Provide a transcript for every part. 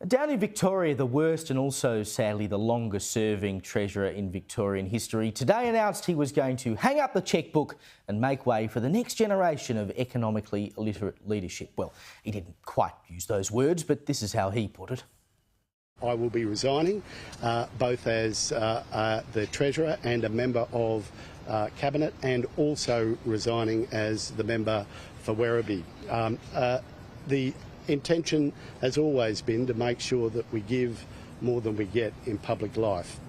Down in Victoria, the worst and also, sadly, the longest-serving Treasurer in Victorian history today announced he was going to hang up the chequebook and make way for the next generation of economically literate leadership. Well, he didn't quite use those words, but this is how he put it. I will be resigning, both as the Treasurer and a member of Cabinet, and also resigning as the member for Werribee. The intention has always been to make sure that we give more than we get in public life.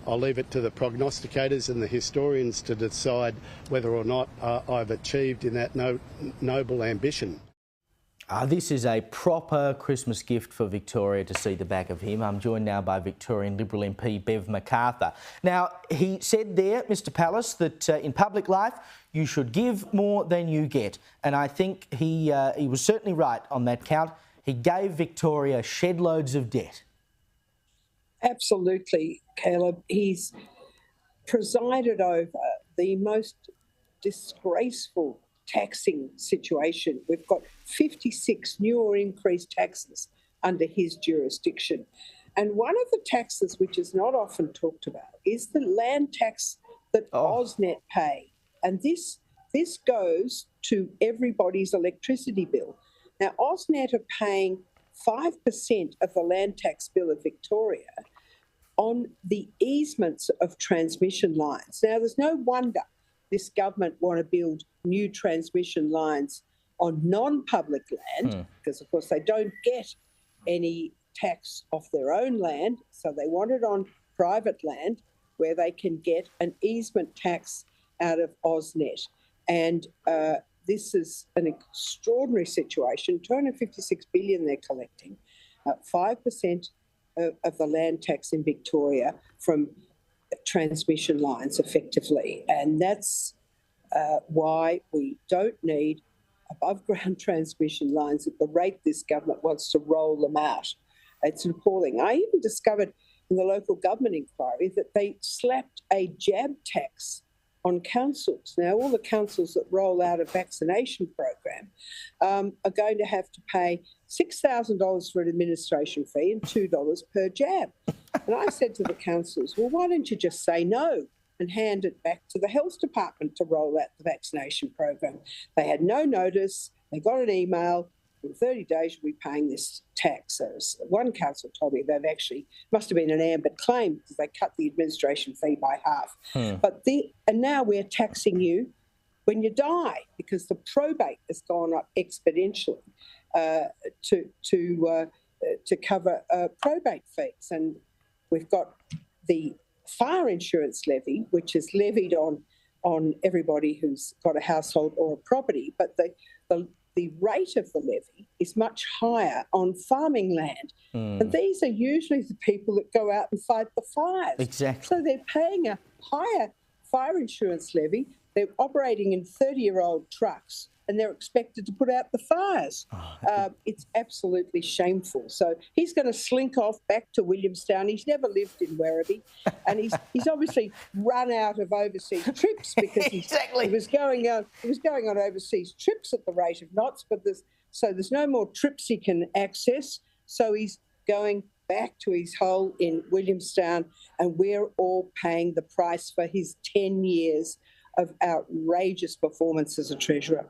I'll leave it to the prognosticators and the historians to decide whether or not I've achieved in that noble ambition. This is a proper Christmas gift for Victoria to see the back of him. I'm joined now by Victorian Liberal MP Bev McArthur. Now, he said there, Mr Palace, that in public life you should give more than you get. And I think he was certainly right on that count. He gave Victoria shed loads of debt. Absolutely, Caleb. He's presided over the most disgraceful taxing situation. We've got 56 new or increased taxes under his jurisdiction. And one of the taxes which is not often talked about is the land tax that AUSNet pay. And this goes to everybody's electricity bill. Now, AUSNet are paying 5% of the land tax bill of Victoria on the easements of transmission lines. Now, there's no wonder this government want to build new transmission lines on non-public land, because, of course, they don't get any tax off their own land, so they want it on private land where they can get an easement tax out of AUSNet. And this is an extraordinary situation. 256 billion they're collecting, 5% of the land tax in Victoria from transmission lines effectively, and that's why we don't need above ground transmission lines at the rate this government wants to roll them out. It's appalling. I even discovered in the local government inquiry that they slapped a jab tax on councils. Now, all the councils that roll out a vaccination program are going to have to pay $6,000 for an administration fee and $2 per jab. And I said to the councils, well, why don't you just say no and hand it back to the health department to roll out the vaccination program? They had no notice. They got an email. In 30 days, you'll be paying this tax. As one council told me, they've actually, must have been an ambit claim because they cut the administration fee by half. And now we're taxing you when you die, because the probate has gone up exponentially to cover probate fees. And we've got the fire insurance levy, which is levied on everybody who's got a household or a property, but the rate of the levy is much higher on farming land. And these are usually the people that go out and fight the fires. Exactly. So they're paying a higher fire insurance levy. They're operating in 30-year-old trucks, and they're expected to put out the fires. It's absolutely shameful. So he's going to slink off back to Williamstown. He's never lived in Werribee, and he's obviously run out of overseas trips because he was going on overseas trips at the rate of knots. But there's no more trips he can access. So he's going back to his hole in Williamstown, and we're all paying the price for his 10 years of outrageous performance as a Treasurer.